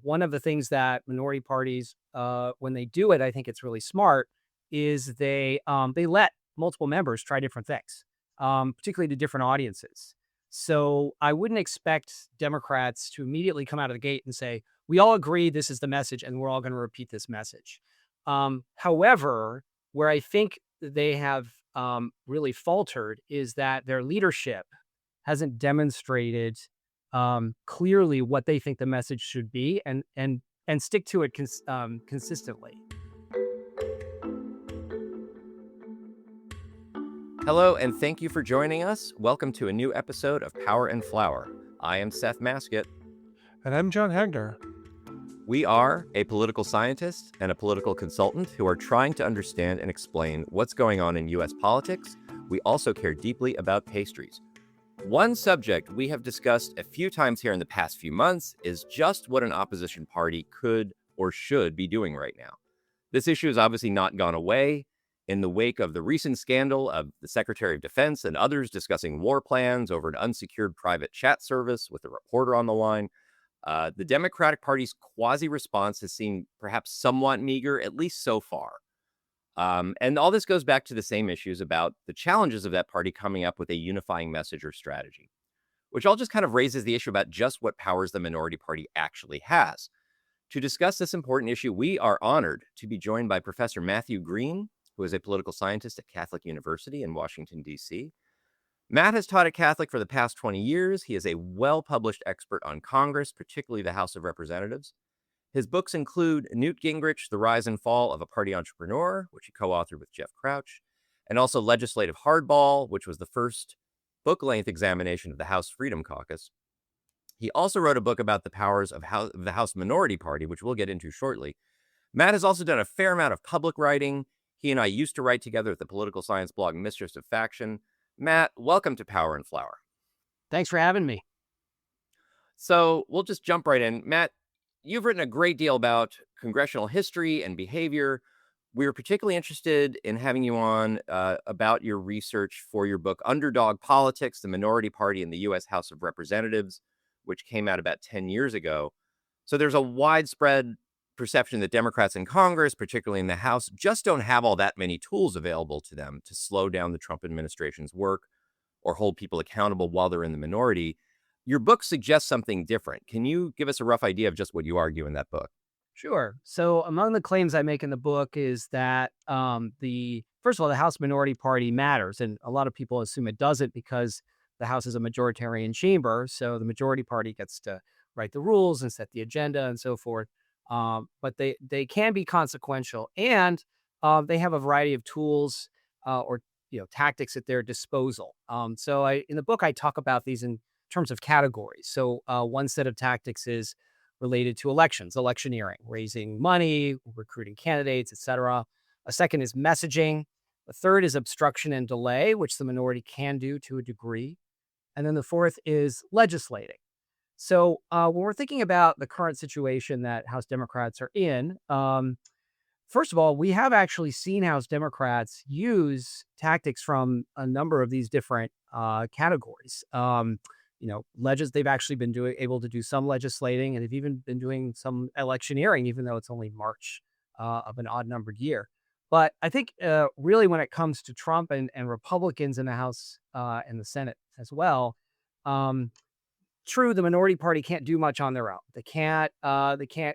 one of the things that minority parties, when they do it, I think it's really smart, is they let multiple members try different things, particularly to different audiences. So I wouldn't expect Democrats to immediately come out of the gate and say, "We all agree this is the message, and we're all going to repeat this message." However, where I think they have really faltered is that their leadership hasn't demonstrated clearly what they think the message should be, and stick to it consistently. Hello, and thank you for joining us. Welcome to a new episode of Power and Flower. I am Seth Maskett. And I'm John Hagner. We are a political scientist and a political consultant who are trying to understand and explain what's going on in U.S. politics. We also care deeply about pastries. One subject we have discussed a few times here in the past few months is just what an opposition party could or should be doing right now. This issue has obviously not gone away. In the wake of the recent scandal of the Secretary of Defense and others discussing war plans over an unsecured private chat service with a reporter on the line, the Democratic Party's quasi-response has seemed perhaps somewhat meager, at least so far. And all this goes back to the same issues about the challenges of that party coming up with a unifying message or strategy, which all just kind of raises the issue about just what powers the minority party actually has. To discuss this important issue, we are honored to be joined by Professor Matthew Green, who is a political scientist at Catholic University in Washington, D.C. Matt has taught at Catholic for the past 20 years. He is a well-published expert on Congress, particularly the House of Representatives. His books include Newt Gingrich, The Rise and Fall of a Party Entrepreneur, which he co-authored with Jeff Crouch, and also Legislative Hardball, which was the first book-length examination of the House Freedom Caucus. He also wrote a book about the powers of the House Minority Party, which we'll get into shortly. Matt has also done a fair amount of public writing. He and I used to write together at the political science blog Mistress of Faction. Matt, welcome to Power and Flower. Thanks for having me. So we'll just jump right in. Matt, you've written a great deal about congressional history and behavior. We were particularly interested in having you on about your research for your book, Underdog Politics, the Minority Party in the U.S. House of Representatives, which came out about 10 years ago. So there's a widespread perception that Democrats in Congress, particularly in the House, just don't have all that many tools available to them to slow down the Trump administration's work or hold people accountable while they're in the minority. Your book suggests something different. Can you give us a rough idea of just what you argue in that book? Sure. So among the claims I make in the book is that first of all, the House Minority Party matters, and a lot of people assume it doesn't because the House is a majoritarian chamber, so the majority party gets to write the rules and set the agenda and so forth. But they can be consequential, and they have a variety of tools or tactics at their disposal. So in the book I talk about these in terms of categories. So one set of tactics is related to elections, electioneering, raising money, recruiting candidates, etc. A second is messaging. A third is obstruction and delay, which the minority can do to a degree. And then the fourth is legislating. So when we're thinking about the current situation that House Democrats are in, first of all, we have actually seen House Democrats use tactics from a number of these different categories. They've actually been able to do some legislating, and they've even been doing some electioneering, even though it's only March of an odd-numbered year. But I think really when it comes to Trump and Republicans in the House and the Senate as well, true, the minority party can't do much on their own. They can't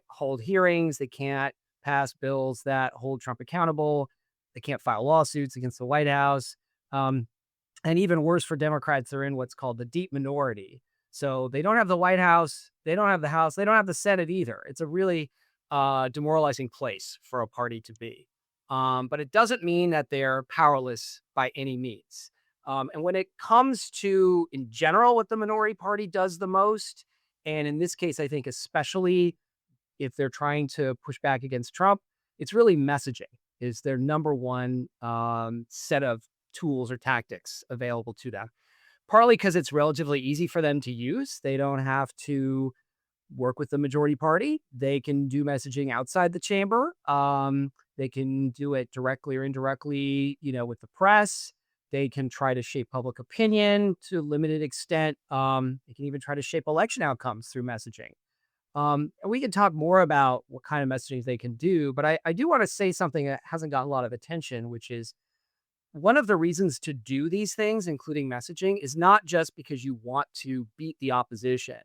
hold hearings. They can't pass bills that hold Trump accountable. They can't file lawsuits against the White House. And even worse for Democrats, they're in what's called the deep minority. So they don't have the White House. They don't have the House. They don't have the Senate either. It's a really demoralizing place for a party to be. But it doesn't mean that they're powerless by any means. And when it comes to, in general, what the minority party does the most, and in this case, I think especially if they're trying to push back against Trump, it's really messaging is their number one set of tools or tactics available to them. Partly because it's relatively easy for them to use. They don't have to work with the majority party. They can do messaging outside the chamber. They can do it directly or indirectly, with the press. They can try to shape public opinion to a limited extent. They can even try to shape election outcomes through messaging. And we can talk more about what kind of messaging they can do, but I do want to say something that hasn't gotten a lot of attention, which is one of the reasons to do these things, including messaging, is not just because you want to beat the opposition.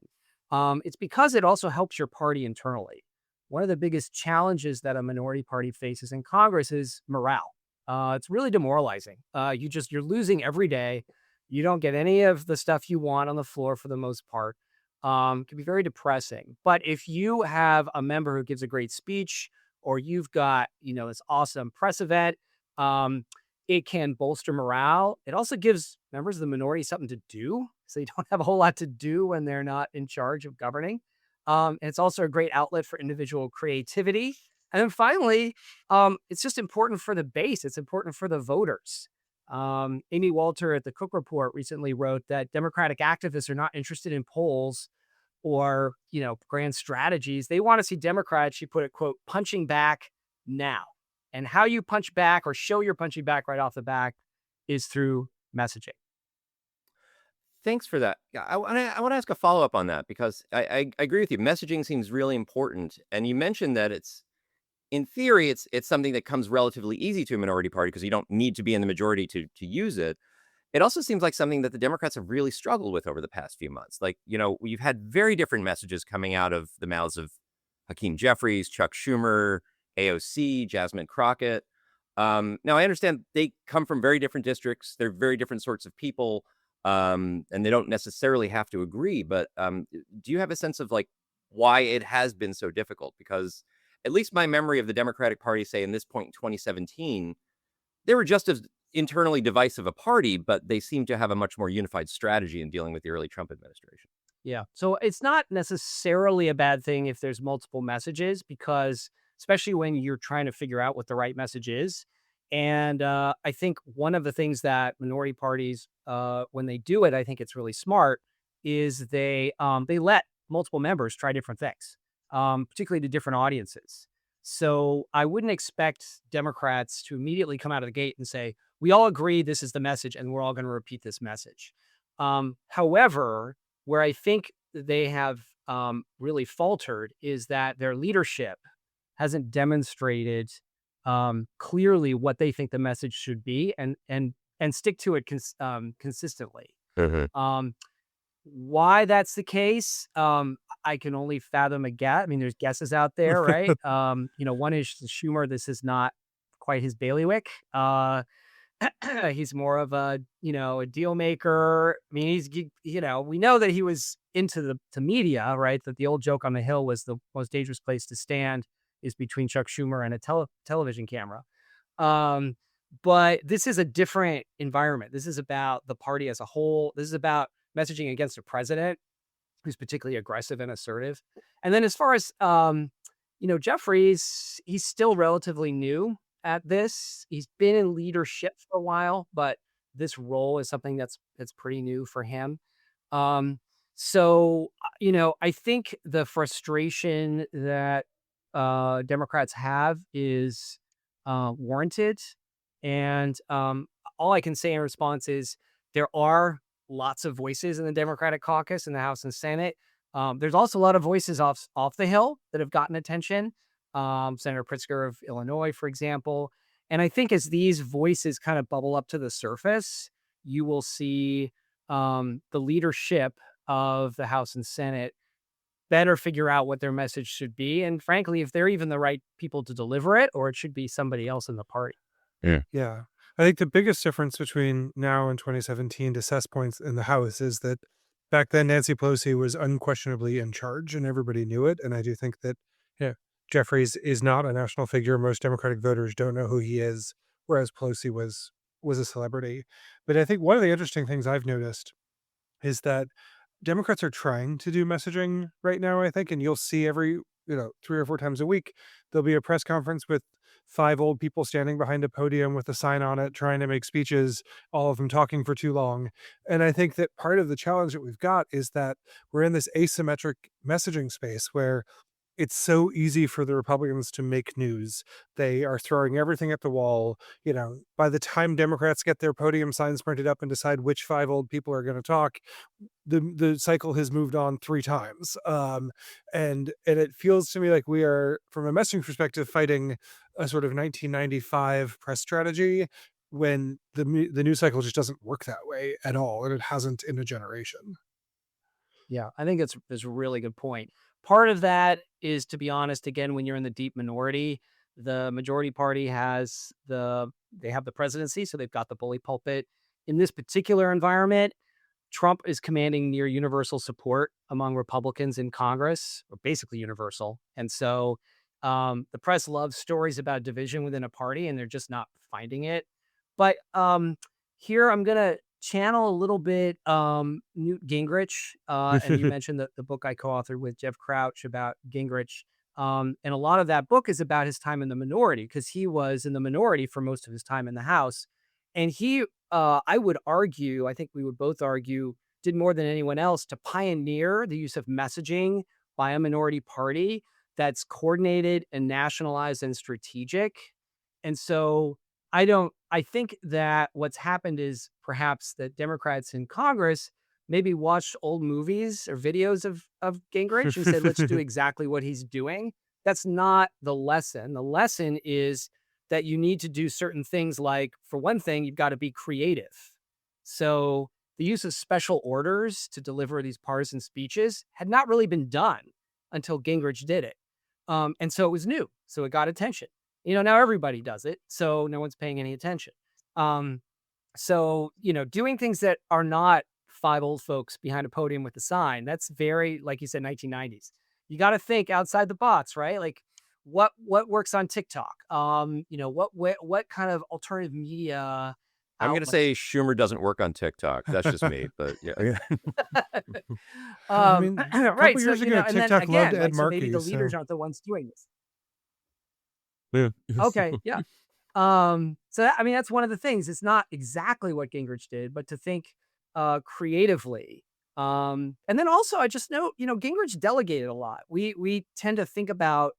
It's because it also helps your party internally. One of the biggest challenges that a minority party faces in Congress is morale. It's really demoralizing. You're losing every day. You don't get any of the stuff you want on the floor for the most part. It can be very depressing. But if you have a member who gives a great speech, or you've got this awesome press event, um, it can bolster morale. It also gives members of the minority something to do, so they don't have a whole lot to do when they're not in charge of governing. And it's also a great outlet for individual creativity. And then finally, it's just important for the base. It's important for the voters. Amy Walter at the Cook Report recently wrote that Democratic activists are not interested in polls or grand strategies. They want to see Democrats, she put it, quote, punching back now. And how you punch back or show you're punching back right off the bat is through messaging. Thanks for that. Yeah, I want to ask a follow up on that because I agree with you. Messaging seems really important, and you mentioned that in theory it's something that comes relatively easy to a minority party because you don't need to be in the majority to use it. It also seems like something that the Democrats have really struggled with over the past few months. Like, we've had very different messages coming out of the mouths of Hakeem Jeffries, Chuck Schumer, AOC, Jasmine Crockett. Now, I understand they come from very different districts. They're very different sorts of people, and they don't necessarily have to agree. But do you have a sense of like why it has been so difficult? Because at least my memory of the Democratic Party, say in this point in 2017, they were just as internally divisive a party, but they seem to have a much more unified strategy in dealing with the early Trump administration. Yeah. So it's not necessarily a bad thing if there's multiple messages, because especially when you're trying to figure out what the right message is. And I think one of the things that minority parties, when they do it, I think it's really smart, is they let multiple members try different things, particularly to different audiences. So I wouldn't expect Democrats to immediately come out of the gate and say, "We all agree this is the message, and we're all going to repeat this message." However, where I think they have really faltered is that their leadership hasn't demonstrated clearly what they think the message should be, and stick to it consistently. Mhm. Um, why that's the case, I can only fathom a guess. I mean, there's guesses out there, right? One is Schumer. This is not quite his bailiwick. He's more of a deal maker. I mean, we know that he was into the media, right? That the old joke on the Hill was the most dangerous place to stand is between Chuck Schumer and a television camera. Um, but this is a different environment. This is about the party as a whole. This is about messaging against a president who's particularly aggressive and assertive. And then as far as Jeffries, he's still relatively new at this. He's been in leadership for a while, but this role is something that's pretty new for him. Um, I think the frustration that Democrats have is warranted. And all I can say in response is there are lots of voices in the Democratic caucus in the House and Senate. There's also a lot of voices off the Hill that have gotten attention. Senator Pritzker of Illinois, for example. And I think as these voices kind of bubble up to the surface, you will see the leadership of the House and Senate better figure out what their message should be. And frankly, if they're even the right people to deliver it, or it should be somebody else in the party. Yeah. Yeah. I think the biggest difference between now and 2017 to Seth's points in the House is that back then Nancy Pelosi was unquestionably in charge and everybody knew it. And I do think that Jeffries is not a national figure. Most Democratic voters don't know who he is, whereas Pelosi was a celebrity. But I think one of the interesting things I've noticed is that Democrats are trying to do messaging right now, I think, and you'll see every, 3 or 4 times a week, there'll be a press conference with 5 old people standing behind a podium with a sign on it, trying to make speeches, all of them talking for too long. And I think that part of the challenge that we've got is that we're in this asymmetric messaging space where it's so easy for the Republicans to make news. They are throwing everything at the wall. By the time Democrats get their podium signs printed up and decide which five old people are going to talk, the cycle has moved on three times. And it feels to me like we are, from a messaging perspective, fighting a sort of 1995 press strategy when the news cycle just doesn't work that way at all, and it hasn't in a generation. Yeah, I think it's a really good point. Part of that is, to be honest, again, when you're in the deep minority, the majority party they have the presidency, so they've got the bully pulpit. In this particular environment, Trump is commanding near universal support among Republicans in Congress, or basically universal. And so the press loves stories about division within a party, and they're just not finding it. But here I'm going to channel a little bit Newt Gingrich. And you mentioned the book I co authored with Jeff Crouch about Gingrich. And a lot of that book is about his time in the minority, because he was in the minority for most of his time in the House. And I would argue, I think we would both argue, did more than anyone else to pioneer the use of messaging by a minority party that's coordinated and nationalized and strategic. And so I think that what's happened is perhaps that Democrats in Congress maybe watched old movies or videos of Gingrich and said, let's do exactly what he's doing. That's not the lesson. The lesson is that you need to do certain things, like, for one thing, you've got to be creative. So the use of special orders to deliver these partisan speeches had not really been done until Gingrich did it. And so it was new. So it got attention. Now everybody does it. So no one's paying any attention. Um, doing things that are not five old folks behind a podium with a sign, that's very, like you said, 1990s. You got to think outside the box, right? Like, what works on TikTok? What kind of alternative media I'm going to outlets? say Schumer doesn't work on TikTok. That's just me, but yeah. I mean, a Right. couple So, years ago, and then TikTok loved again, Ed like, so maybe Markey, the leaders so aren't the ones doing this. Yeah. Okay. Yeah. That's one of the things. It's not exactly what Gingrich did, but to think creatively. And then also, I just know, Gingrich delegated a lot. We tend to think about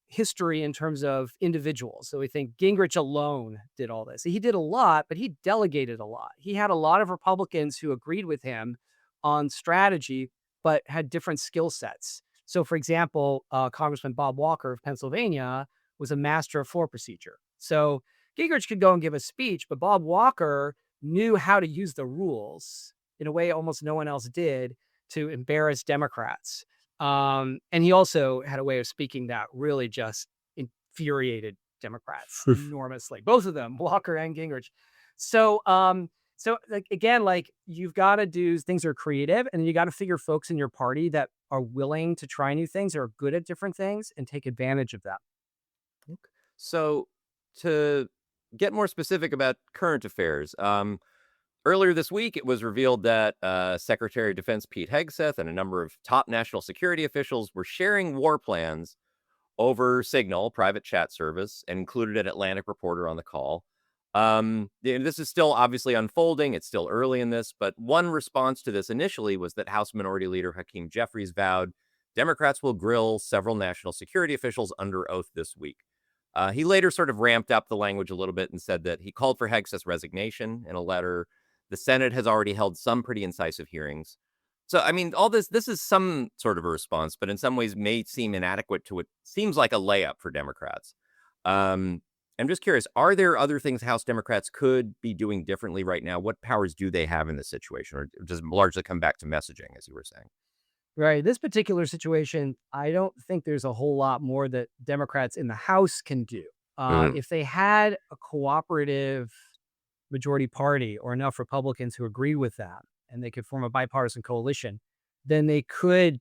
history in terms of individuals. So we think Gingrich alone did all this. He did a lot, but he delegated a lot. He had a lot of Republicans who agreed with him on strategy, but had different skill sets. So, for example, Congressman Bob Walker of Pennsylvania was a master of floor procedure. So Gingrich could go and give a speech, but Bob Walker knew how to use the rules in a way almost no one else did to embarrass Democrats. And he also had a way of speaking that really just infuriated Democrats enormously. Both of them, Walker and Gingrich. So like, again, like, you've got to do things that are creative, and you got to figure folks in your party that are willing to try new things, or are good at different things, and take advantage of that. So, to get more specific about current affairs, earlier this week, it was revealed that Secretary of Defense Pete Hegseth and a number of top national security officials were sharing war plans over Signal, private chat service, and included an Atlantic reporter on the call. This is still obviously unfolding. It's still early in this, but one response to this initially was that House Minority Leader Hakeem Jeffries vowed Democrats will grill several national security officials under oath this week. He later sort of ramped up the language a little bit and said that he called for Hegseth's resignation in a letter. The Senate has already held some pretty incisive hearings. So, I mean, all this is some sort of a response, but in some ways may seem inadequate to what seems like a layup for Democrats. I'm just curious, are there other things House Democrats could be doing differently right now? What powers do they have in this situation? Or does it largely come back to messaging, as you were saying? Right. This particular situation, I don't think there's a whole lot more that Democrats in the House can do. Mm. If they had a cooperative majority party, or enough Republicans who agree with that, and they could form a bipartisan coalition, then they could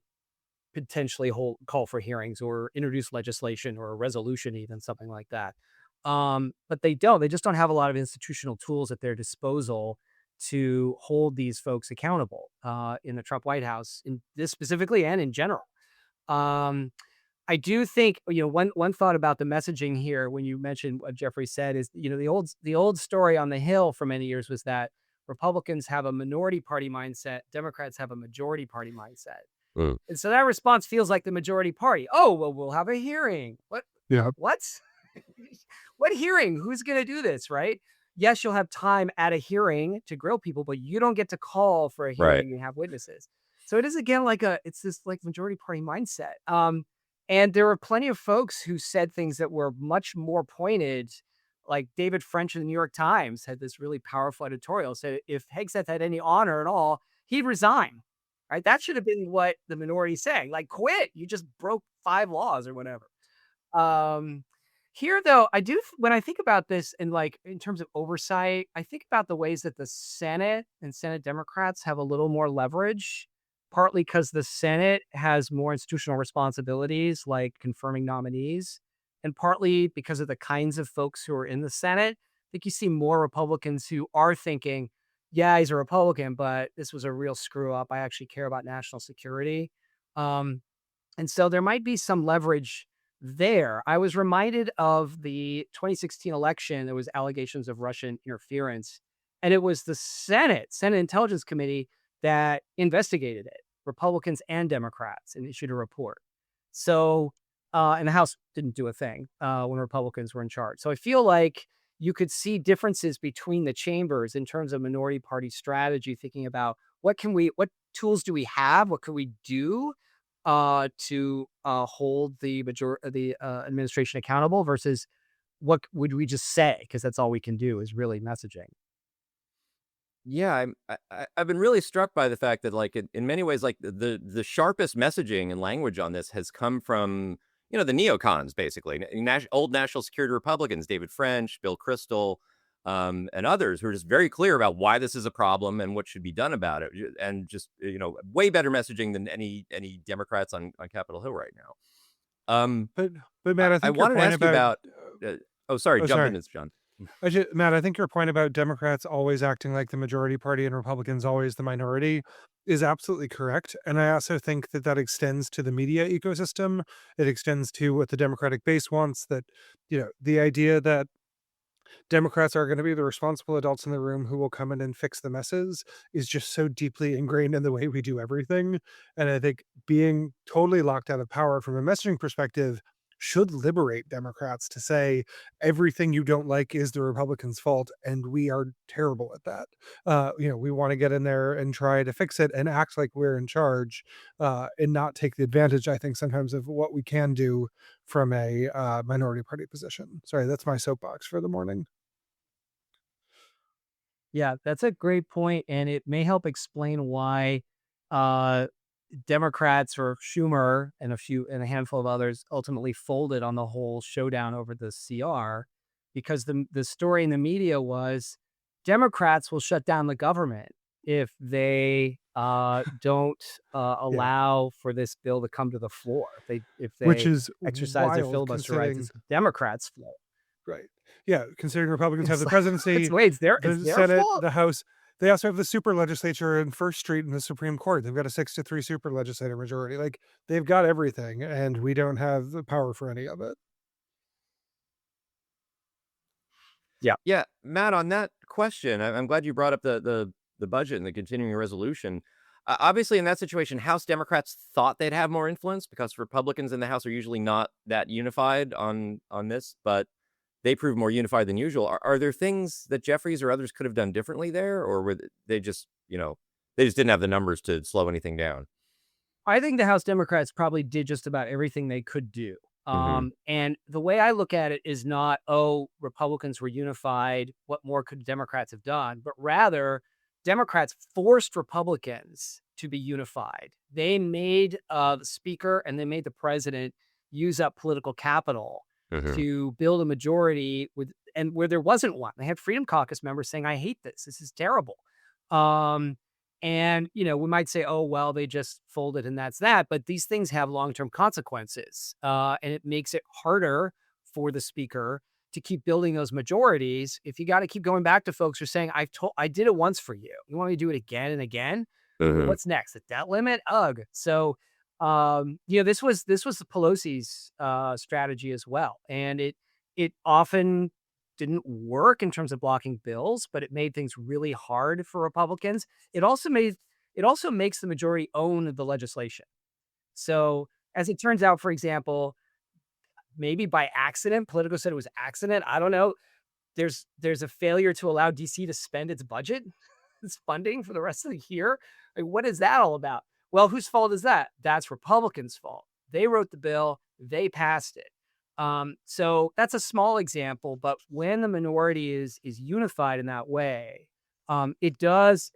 potentially call for hearings, or introduce legislation, or a resolution, even something like that. But they don't. They just don't have a lot of institutional tools at their disposal to hold these folks accountable in the Trump White House, in this specifically and in general. Um, I do think, one thought about the messaging here, when you mentioned what Jeffrey said, is, the old story on the Hill for many years was that Republicans have a minority party mindset, Democrats have a majority party mindset. Mm. And so that response feels like the majority party. Oh, well, we'll have a hearing. What? Yeah. What? What hearing? Who's going to do this, right? Yes, you'll have time at a hearing to grill people, but you don't get to call for a Right. hearing and have witnesses. So it is again like it's this like majority party mindset. And there were plenty of folks who said things that were much more pointed. Like David French in the New York Times had this really powerful editorial. Said if Hegseth had any honor at all, he'd resign. Right? That should have been what the minority saying. Like, quit. You just broke 5 laws or whatever. Um, Here though, I do when I think about this in like in terms of oversight, I think about the ways that the Senate and Senate Democrats have a little more leverage, partly because the Senate has more institutional responsibilities like confirming nominees, and partly because of the kinds of folks who are in the Senate. I think you see more Republicans who are thinking, yeah, he's a Republican, but this was a real screw up. I actually care about national security. Um, and so there might be some leverage there. I was reminded of the 2016 election. There was allegations of Russian interference, and it was the Senate Intelligence Committee that investigated it, Republicans and Democrats, and issued a report. So, and the House didn't do a thing when Republicans were in charge. So I feel like you could see differences between the chambers in terms of minority party strategy, thinking about what tools do we have? What could we do to hold the administration accountable versus what would we just say? Because that's all we can do is really messaging. Yeah, I've been really struck by the fact that, like, in many ways, like, the sharpest messaging and language on this has come from, the neocons, basically, old national security Republicans, David French, Bill Kristol, and others who are just very clear about why this is a problem and what should be done about it, and just, way better messaging than any Democrats on Capitol Hill right now. Um, But but Matt, I, I I think your wanted to point ask you about about. Oh, sorry, oh, jump in, sorry. it's John. Matt, I think your point about Democrats always acting like the majority party and Republicans always the minority is absolutely correct. And I also think that that extends to the media ecosystem. It extends to what the Democratic base wants. That the idea that Democrats are going to be the responsible adults in the room who will come in and fix the messes is just so deeply ingrained in the way we do everything. And I think being totally locked out of power from a messaging perspective should liberate Democrats to say everything you don't like is the Republicans' fault, and we are terrible at that. We want to get in there and try to fix it and act like we're in charge, and not take the advantage, I think, sometimes of what we can do from a minority party position. Sorry, that's my soapbox for the morning. Yeah, that's a great point, and it may help explain why uh, Democrats or Schumer and a handful of others ultimately folded on the whole showdown over the CR, because the story in the media was Democrats will shut down the government if they don't Yeah, allow for this bill to come to the floor. If which they is exercise their wild filibuster rights, considering it's Democrats' fault. right. Yeah, considering Republicans have It's the like it's presidency, wait, it's the their Senate, fault. the House. They also have the super legislature in First Street and the Supreme Court. They've got a 6-3 super legislative majority. Like they've got everything, and we don't have the power for any of it. Yeah. Yeah, Matt, on that question, I'm glad you brought up the budget and the continuing resolution. Obviously, in that situation, House Democrats thought they'd have more influence because Republicans in the House are usually not that unified on this, but they proved more unified than usual. Are there things that Jeffries or others could have done differently there, or were they just they just didn't have the numbers to slow anything down? I think the House Democrats probably did just about everything they could do. Hmm. And the way I look at it is not, oh, Republicans were unified. What more could Democrats have done? But rather, Democrats forced Republicans to be unified. They made the speaker and they made the president use up political capital Hmm. to build a majority and where there wasn't one. They had Freedom Caucus members saying, I hate this. This is terrible. Um, and, we might say, oh, well, they just folded and that's that. But these things have long term consequences. And it makes it harder for the speaker to keep building those majorities. If you got to keep going back to folks who are saying, I did it once for you. You want me to do it again and again? Well, Hmm. what's next? The debt limit? Ugh. So, this was the Pelosi's strategy as well. And it often didn't work in terms of blocking bills, but it made things really hard for Republicans. It also makes the majority own the legislation. So, as it turns out, for example, maybe by accident, Politico said it was accident. I don't know. There's a failure to allow DC to spend its budget, its funding for the rest of the year. Like, what is that all about? Well, whose fault is that? That's Republicans' fault. They wrote the bill, they passed it. So that's a small example, but when the minority is unified in that way, it does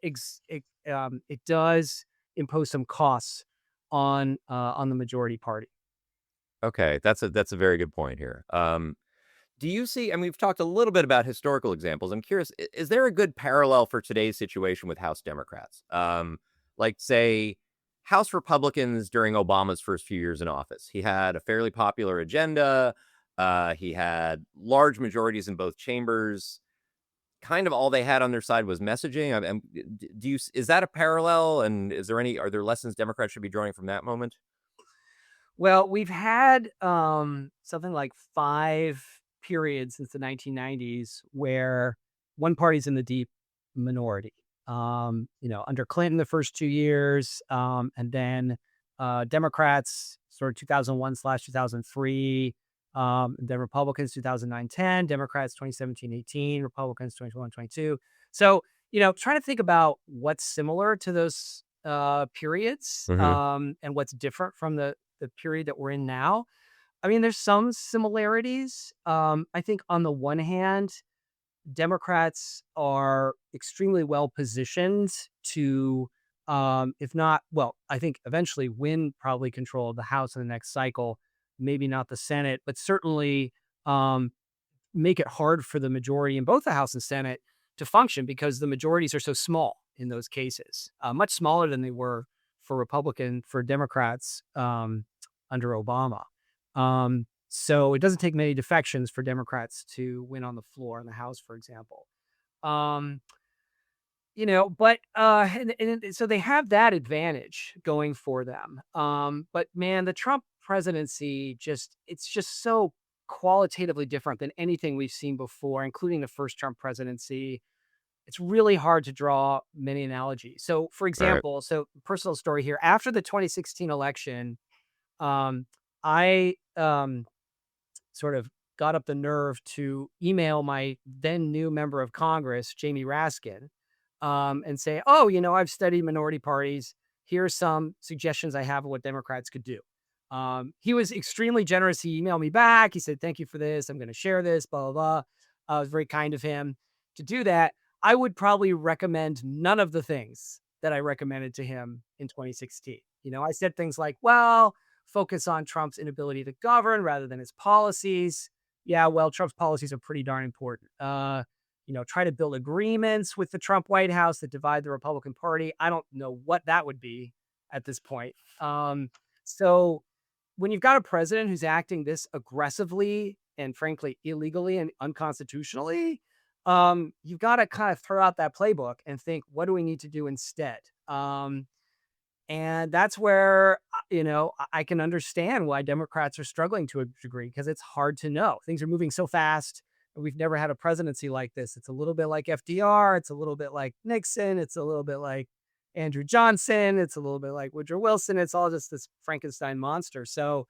impose some costs on the majority party. Okay, that's a very good point here. Do you see, and we've talked a little bit about historical examples. I'm curious, is there a good parallel for today's situation with House Democrats? Like, say, House Republicans during Obama's first few years in office. He had a fairly popular agenda. He had large majorities in both chambers. Kind of all they had on their side was messaging. Do you, is that a parallel? And are there lessons Democrats should be drawing from that moment? Well, we've had, something like 5 periods since the 1990s where one party's in the deep minority. Under Clinton the first 2 years, and then, Democrats sort of 2001/2003, then Republicans 2009-10, Democrats 2017-18, Republicans 21-22. So, trying to think about what's similar to those, periods, Hmm. and what's different from the period that we're in now. I mean, there's some similarities. I think on the one hand, Democrats are extremely well positioned to, if not, well, I think eventually win probably control of the House in the next cycle. Maybe not the Senate, but certainly um, make it hard for the majority in both the House and Senate to function because the majorities are so small in those cases, much smaller than they were for Democrats under Obama. So it doesn't take many defections for Democrats to win on the floor in the House, for example. Um, so they have that advantage going for them. But man, the Trump presidency it's just so qualitatively different than anything we've seen before, including the first Trump presidency. It's really hard to draw many analogies. So, for Right. example, personal story here. After the 2016 election, I sort of got up the nerve to email my then new member of Congress, Jamie Raskin, and say, "Oh, I've studied minority parties. Here are some suggestions I have of what Democrats could do." He was extremely generous. He emailed me back. He said, "Thank you for this. I'm going to share this." Blah blah blah. It was very kind of him to do that. I would probably recommend none of the things that I recommended to him in 2016. I said things like, "Well, focus on Trump's inability to govern rather than his policies." Yeah, well, Trump's policies are pretty darn important. Try to build agreements with the Trump White House that divide the Republican Party. I don't know what that would be at this point. So when you've got a president who's acting this aggressively and frankly illegally and unconstitutionally, you've got to kind of throw out that playbook and think, what do we need to do instead? And that's where, I can understand why Democrats are struggling to a degree because it's hard to know. Things are moving so fast. And we've never had a presidency like this. It's a little bit like FDR. It's a little bit like Nixon. It's a little bit like Andrew Johnson. It's a little bit like Woodrow Wilson. It's all just this Frankenstein monster. So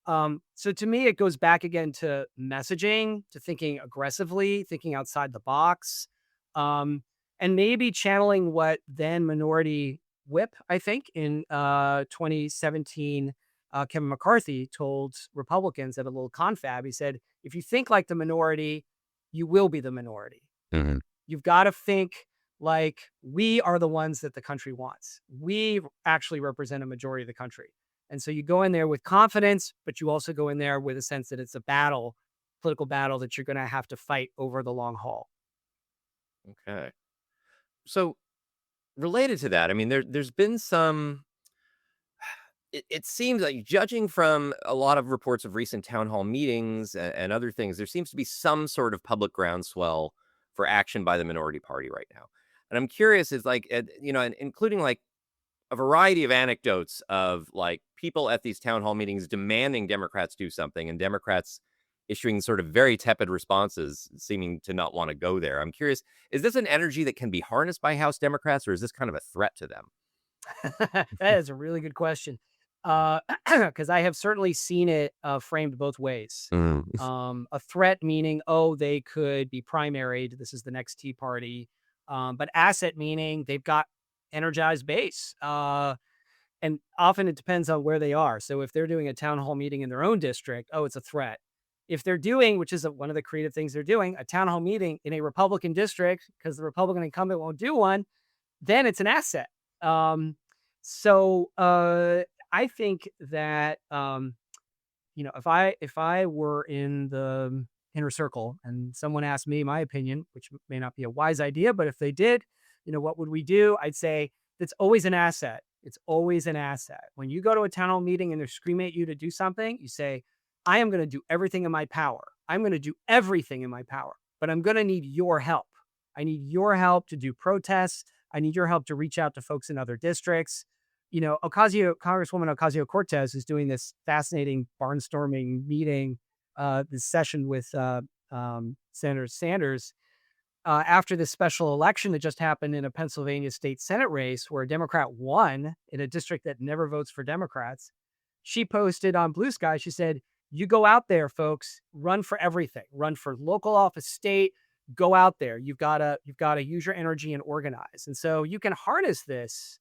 to me, it goes back again to messaging, to thinking aggressively, thinking outside the box, um, and maybe channeling what then minority whip, I think, in 2017, Kevin McCarthy told Republicans at a little confab. He said, if you think like the minority, you will be the minority. Hmm. You've got to think like we are the ones that the country wants. We actually represent a majority of the country. And so you go in there with confidence, but you also go in there with a sense that it's a battle, political battle that you're going to have to fight over the long haul. Okay. So related to that, I mean, there's been some. It seems like, judging from a lot of reports of recent town hall meetings and other things, there seems to be some sort of public groundswell for action by the minority party right now. And I'm curious, is like, and including like a variety of anecdotes of like people at these town hall meetings demanding Democrats do something and Democrats issuing sort of very tepid responses, seeming to not want to go there. I'm curious, is this an energy that can be harnessed by House Democrats, or is this kind of a threat to them? That is a really good question. Because I have certainly seen it framed both ways. Mm. A threat meaning, oh, they could be primaried. This is the next Tea Party. But asset meaning they've got energized base. And often it depends on where they are. So if they're doing a town hall meeting in their own district, oh, it's a threat. If they're doing, which is one of the creative things they're doing, a town hall meeting in a Republican district because the Republican incumbent won't do one, then it's an asset. Um, so I think that if I were in the inner circle and someone asked me my opinion, which may not be a wise idea, but if they did, what would we do? I'd say it's always an asset. It's always an asset. When you go to a town hall meeting and they're screaming at you to do something, you say, I am going to do everything in my power. I'm going to do everything in my power, but I'm going to need your help. I need your help to do protests. I need your help to reach out to folks in other districts. Congresswoman Ocasio-Cortez is doing this fascinating barnstorming meeting, this session with Senator Sanders after this special election that just happened in a Pennsylvania state Senate race where a Democrat won in a district that never votes for Democrats. She posted on Blue Sky, she said, you go out there, folks, run for everything, run for local office, state, go out there. You've got to use your energy and organize. And so you can harness this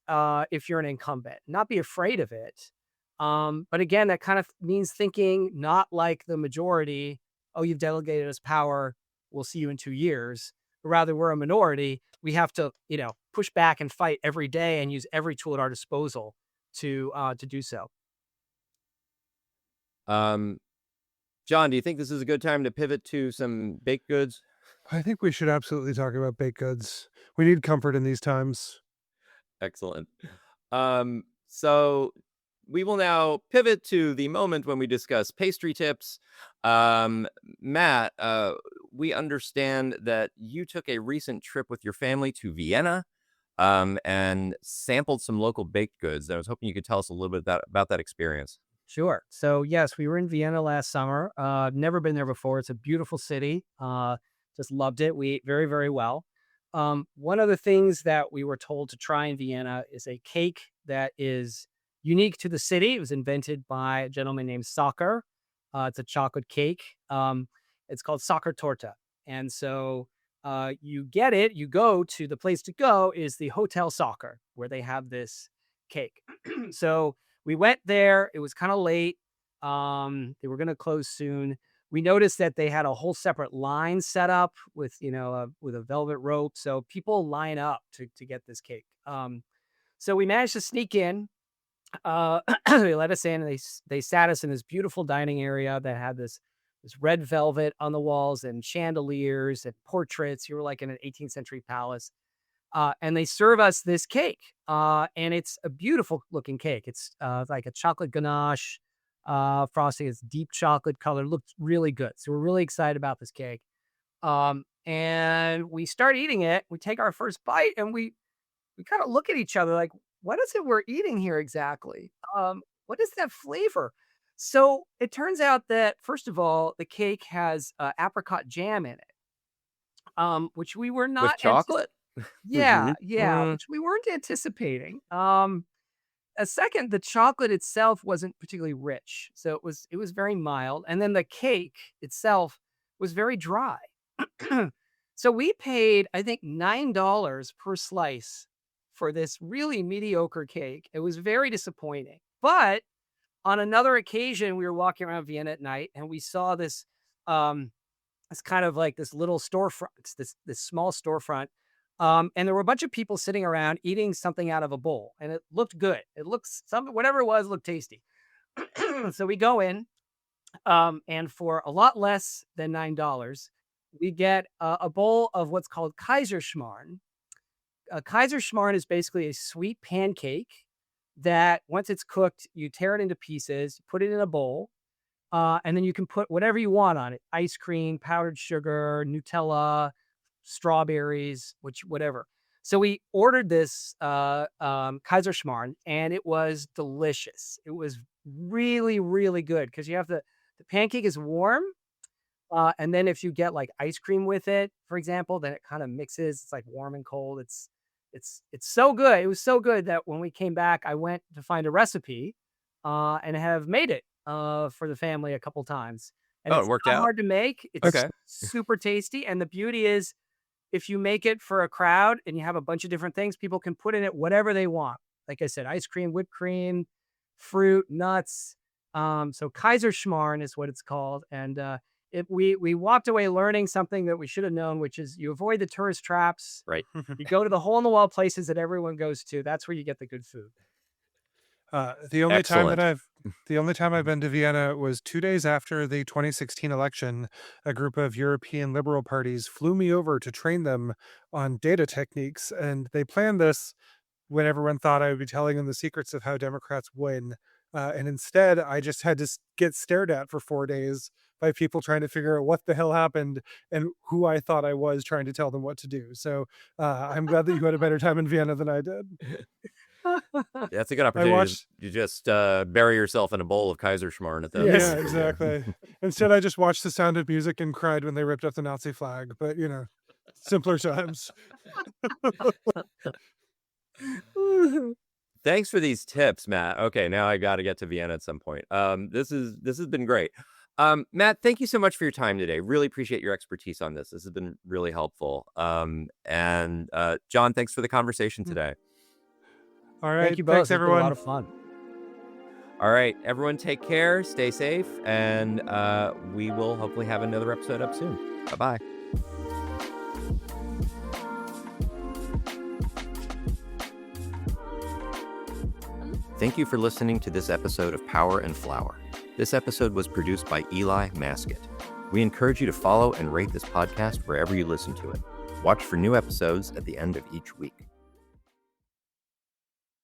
if you're an incumbent, not be afraid of it. But again, that kind of means thinking not like the majority. Oh, you've delegated us power. We'll see you in 2 years. But rather, we're a minority. We have to, push back and fight every day and use every tool at our disposal to do so. John, do you think this is a good time to pivot to some baked goods? I think we should absolutely talk about baked goods. We need comfort in these times. Excellent. So we will now pivot to the moment when we discuss pastry tips. Matt, we understand that you took a recent trip with your family to Vienna and sampled some local baked goods. I was hoping you could tell us a little bit about that experience. Sure. So yes, we were in Vienna last summer. Never been there before. It's a beautiful city. Just loved it. We ate very, very well. One of the things that we were told to try in Vienna is a cake that is unique to the city. It was invented by a gentleman named Sacher. It's a chocolate cake. It's called Sacher Torta. And so you get it. You go to the place to go is the Hotel Sacher, where they have this cake. So we went there. It was kind of late. They were going to close soon. We noticed that they had a whole separate line set up with, with a velvet rope. So people line up to get this cake. So we managed to sneak in. They let us in and they sat us in this beautiful dining area that had this red velvet on the walls and chandeliers and portraits. You were like in an 18th century palace. And they serve us this cake. And it's a beautiful looking cake. It's like a chocolate ganache frosting. It's deep chocolate color. Looks really good. So we're really excited about this cake. And we start eating it. We take our first bite and we kind of look at each other like, what is it we're eating here exactly? What is that flavor? So it turns out that, first of all, the cake has apricot jam in it, which we were With not chocolate? yeah, yeah, Mm. which we weren't anticipating. A second, the chocolate itself wasn't particularly rich, so it was very mild, and then the cake itself was very dry. So we paid, I think, $9 per slice for this really mediocre cake. It was very disappointing. But on another occasion, we were walking around Vienna at night, and we saw this, it's kind of like this little storefront, this small storefront. And there were a bunch of people sitting around eating something out of a bowl, and it looked good. It looks whatever it was looked tasty. So we go in, and for a lot less than $9, we get a bowl of what's called Kaiserschmarrn. A Kaiserschmarrn is basically a sweet pancake that once it's cooked, you tear it into pieces, put it in a bowl, and then you can put whatever you want on it: ice cream, powdered sugar, Nutella, strawberries, whatever. So we ordered this Kaiserschmarrn, and it was delicious. It was really, really good because you have the pancake is warm, and then if you get like ice cream with it, for example, then it kind of mixes. It's like warm and cold. It's so good. It was so good that when we came back, I went to find a recipe and have made it for the family a couple times. And Oh, it it's worked not out? hard to make. It's Okay. super tasty. And the beauty is, if you make it for a crowd and you have a bunch of different things, people can put in it whatever they want. Like I said, ice cream, whipped cream, fruit, nuts. So Kaiser Schmarrn is what it's called. And we walked away learning something that we should have known, which is you avoid the tourist traps. Right. You go to the hole in the wall places that everyone goes to. That's where you get the good food. The only time that Excellent. I've been to Vienna was 2 days after the 2016 election. A group of European liberal parties flew me over to train them on data techniques, and they planned this when everyone thought I would be telling them the secrets of how Democrats win. And instead, I just had to get stared at for 4 days by people trying to figure out what the hell happened and who I thought I was trying to tell them what to do. So I'm glad that you had a better time in Vienna than I did. That's a good I opportunity watched to just bury yourself in a bowl of Kaiser Schmarrn at that Yes. Yeah, point. exactly. Instead, I just watched The Sound of Music and cried when they ripped up the Nazi flag, but, simpler times. Thanks for these tips, Matt. Okay, now I got to get to Vienna at some point. This has been great. Matt, thank you so much for your time today. Really appreciate your expertise on this. This has been really helpful. And John, thanks for the conversation today. All right. Thank you both. Thanks, It's been a lot everyone. of fun. All right, everyone, take care, stay safe, and we will hopefully have another episode up soon. Bye-bye. Thank you for listening to this episode of Power and Flower. This episode was produced by Eli Maskett. We encourage you to follow and rate this podcast wherever you listen to it. Watch for new episodes at the end of each week.